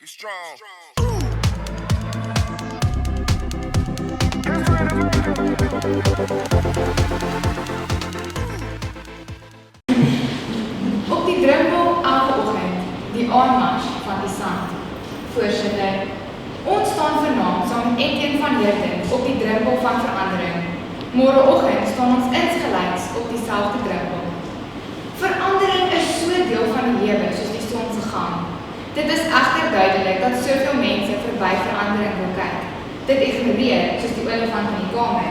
Be strong. Op die drempel elke oggend, die aanmars van die sand. Voorsitter, ons staan vanaand saam met Etienne van Heerden op die drempel van verandering. Môreoggend staan ons insgelyks op dieselfde drempel. Verandering is so deel van die lewe soos die son se gang. Dit is egter duidelik dat soveel mense verby verandering wil kyk. Dit ignoreer soos die olifant in die kamer.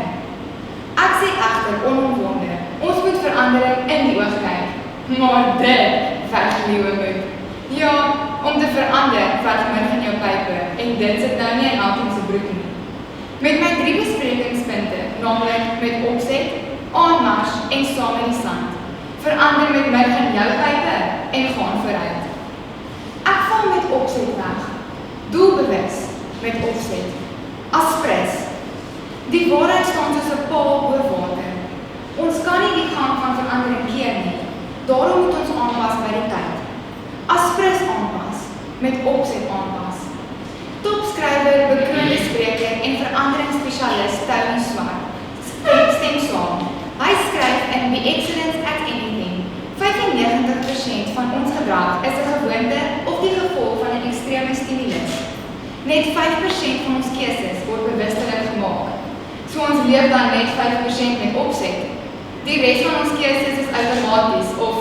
Ek sê egter onomwonde, ons moet verandering in die oog kyk. Maar dit verg lewe moed. Ja, om te verander verg murg in jou pype en dit sit nou nie in elkeen se broek nie. Met my 3 besprekingspunte, naamlik met opset, aanmars en saam in die sand. Verander met murg in jou pype en gaan vooruit. Ek val met opset weg, doelbewus met opset. Aspres. Die waarheid staan soos 'n paal bo water. Ons kan nie die gang van verandering keer nie. Daarom moet ons aanpas by die tyd. Aspres aanpas, met opset aanpas. Topskrywer, bekroonde spreker en veranderingsspesialis Tony Swart stem saam. Hy skryf in The Excellence at Anything. 95% van ons gedrag is 'n gewoonte of die gevolg van 'n ekstreme stimulus. Net 5% van ons keuses word bewustelik gemaak. So ons leef dan net 5% met opset. Die res van ons keuses is outomaties of,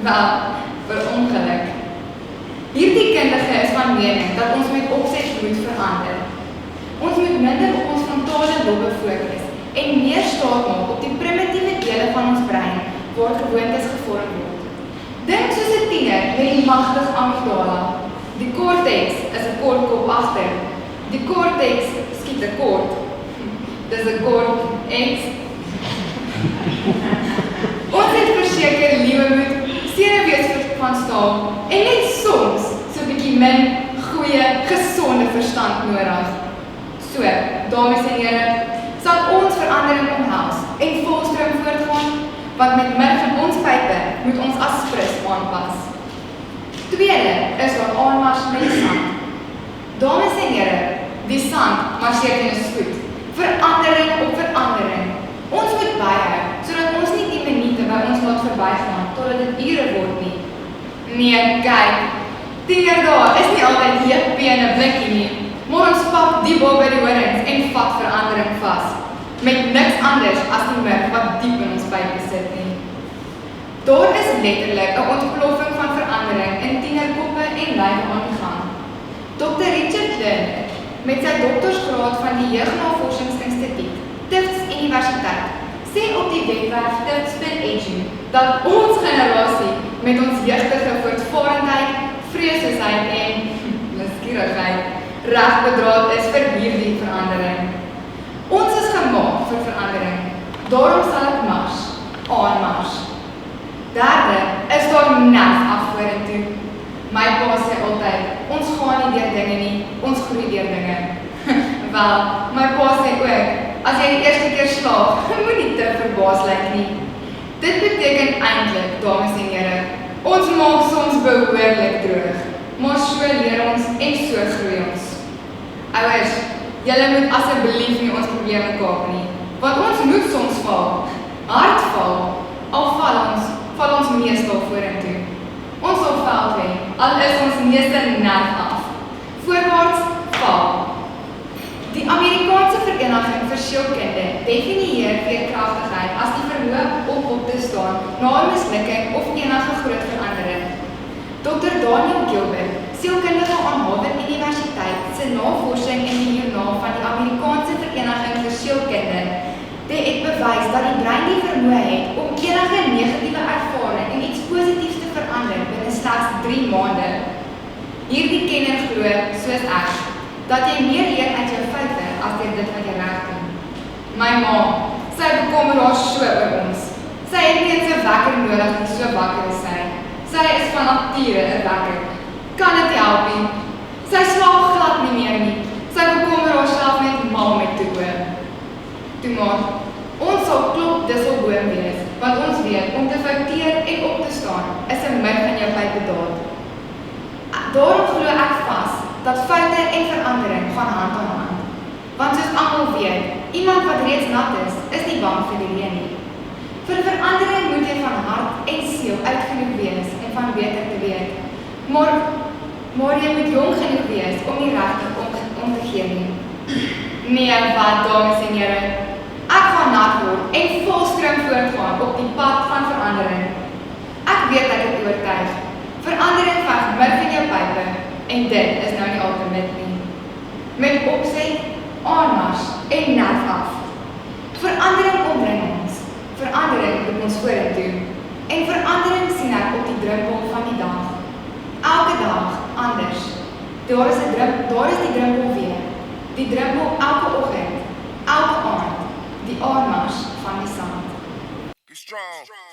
wel, vir ongeluk. Hierdie kundige is van mening dat ons met opset moet verander. Ons moet minder op ons frontale lobbe fokus en meer staat maak op die primitiewe dele van ons brein waar gewoontes gevorm word. Dink soos 'n tiener met die magtige amygdala. Die cortex is 'n kort kop agter. Die cortex skiet 'n kort. Dis 'n cortex. Ons het verseker lewe moet senuwees van staal en net soms so 'n bietjie min goeie, gesonde verstand nodig. So, dames en here, sal ons verandering omhels en volstroom voortgaan, want met murg in ons pype moet ons aspres aanpas. Tweede is daar aanmars met die sand. Dames en here, die sand marseer teen 'n spoed. Verandering op verandering. Ons moet byhou, sodat ons nie die minute by ons laat verbygaan, totdat dit ure word nie. Nee, kyk, 10 jaar daar is nie altyd heepie in 'n blikkie nie, maar ons pak die bal by die horings en vat verandering vas, met niks anders as die murg wat diep in ons pype sit nie. Daar is letterlik 'n ontploffing van verandering in tienerkoppe en lywe aan die gang. Dr. Richard Lerner, met sy doktorsgraad van die Jeugnavorsingsinstituut, Tufts Universiteit, sê op die webwerf Tufts.edu dat ons generasie met ons jeugdige voortvarendheid, vreesloosheid en nuuskierigheid reg bedraad is vir hierdie verandering. Ons is gemaak vir verandering, daarom sal ek mars, aanmars. Derde is daar nef af vorentoe. My pa sê altyd, ons gaan nie deur dinge nie, ons groei deur dinge. Wel, my pa sê ook, as jy die eerste keer slaag, moenie te verbaas lyk nie. Dit beteken eintlik, dames en here, ons maak soms behoorlik droog, maar so leer ons en so groei ons. Ouers, julle moet asseblief nie ons probleme kaap nie, want ons moet soms val, hard val, al val ons meestal vorentoe. Ons sal veld wen, al is ons meeste nerf af. Voorwaarts val. Die Amerikaanse Vereniging vir Sielkunde definieer veerkragtigheid as die vermoë om op te staan na 'n mislukking of enige groot verandering. Dr. Daniel Gilbert, sielkundige aan Harvard Universiteit, se navorsing in die joernaal van die Amerikaanse Vereniging vir Sielkunde, het bewys dat die brein die vermoë het om enige negatiewe ervaring en iets positiefs te verander binne slegs 3 maande. Hierdie kenner glo, soos ek, dat jy meer leer uit jou foute as deur dit wat jy reg doen. My ma, sy bekommer haar so oor ons. Sy het nie eens 'n wekker nodig nie, so wakker is sy. Sy is van nature 'n wekker. Kan dit help nie? Sy slaap glad nie meer nie. Sy bekommer haarself net mal met toe. Toe maar, ons sal klop disselboom wees, want ons weet om te fouteer en op te staan is 'n murg in jou pype daad. Daarom glo ek vas dat foute en verandering gaan hand aan hand. Want soos almal weet, iemand wat reeds nat is nie bang vir die reën nie. Vir verandering moet jy van hart en siel uitgenoeg wees en van beter te weet. Maar jy moet jong genoeg wees om nie regtig om te gee nie. Nee, wat, dames en here, ek gaan nat word en volstroom voortgaan op die pad van verandering. Ek weet ek het oortuig. Verandering veg murf in jou pype en dit is nou nie altyd nie. Met opset, aanmars en nerf af. Verandering omring ons. Verandering roep ons vorentoe. En verandering sien ek op die drempel van die dag. Elke dag anders. Daar is die drempel weer. Die drempel elke oggend, elke aand. Die aanmars van die sand. Be strong. Strong.